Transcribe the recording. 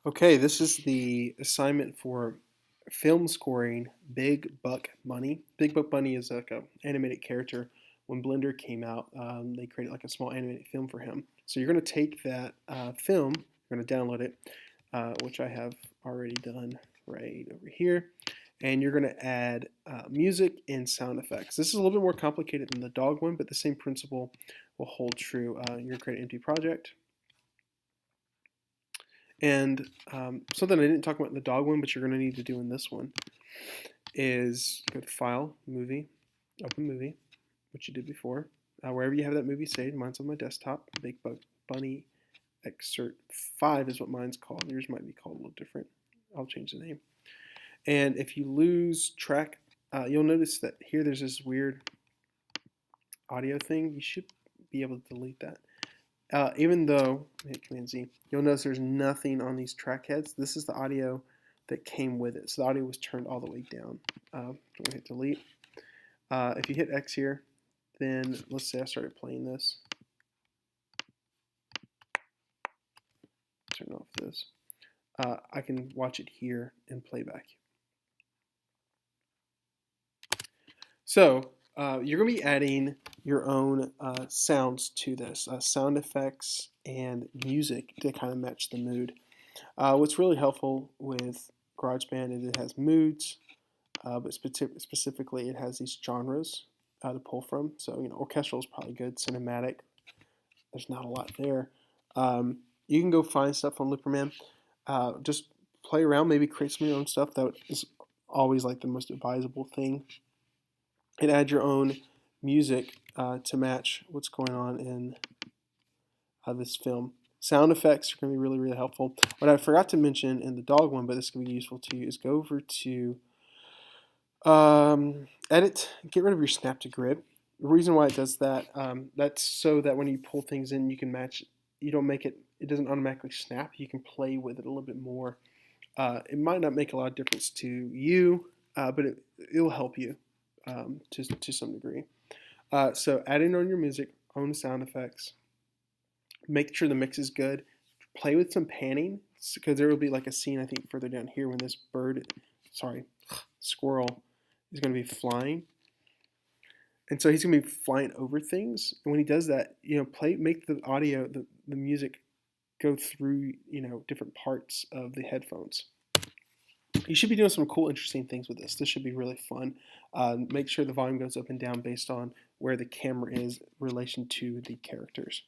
Okay, this is the assignment for film scoring Big Buck Bunny. Big Buck Bunny is like a animated character. When Blender came out, they created like a small animated film for him. So you're going to take that film, you're going to download it, which I have already done right over here, and you're going to add music and sound effects. This is a little bit more complicated than the dog one, but the same principle will hold true. You're going to create an empty project. And something I didn't talk about in the dog one, but you're going to need to do in this one, is go to File, Movie, Open Movie, which you did before. Wherever you have that movie saved, mine's on my desktop. Big Bug Bunny Excerpt 5 is what mine's called. Yours might be called a little different. I'll change the name. And if you lose track, you'll notice that here there's this weird audio thing. You should be able to delete that. Even though, hit Command Z, you'll notice there's nothing on these track heads. This is the audio that came with it. So the audio was turned all the way down. I'm going to hit delete. If you hit X here, then let's say I started playing this. Turn off this. I can watch it here in playback. So you're going to be adding your own sounds to this, sound effects and music to kind of match the mood. What's really helpful with GarageBand is it has moods, but specifically it has these genres to pull from. So, orchestral is probably good, cinematic, there's not a lot there. You can go find stuff on Looperman. Just play around, maybe create some of your own stuff. That is always like the most advisable thing. And add your own music to match what's going on in this film. Sound effects are going to be really, really helpful. What I forgot to mention in the dog one, but this can be useful to you, is go over to edit, get rid of your snap to grid. The reason why it does that, that's so that when you pull things in, you can match. You don't make it. It doesn't automatically snap. You can play with it a little bit more. It might not make a lot of difference to you, but it'll help you to some degree. So add in on your music, own sound effects. Make sure the mix is good. Play with some panning because there will be like a scene I think further down here when this squirrel is going to be flying, and so he's going to be flying over things. And when he does that, make the audio, the music go through different parts of the headphones. You should be doing some cool, interesting things with this. This should be really fun. Make sure the volume goes up and down based on where the camera is in relation to the characters.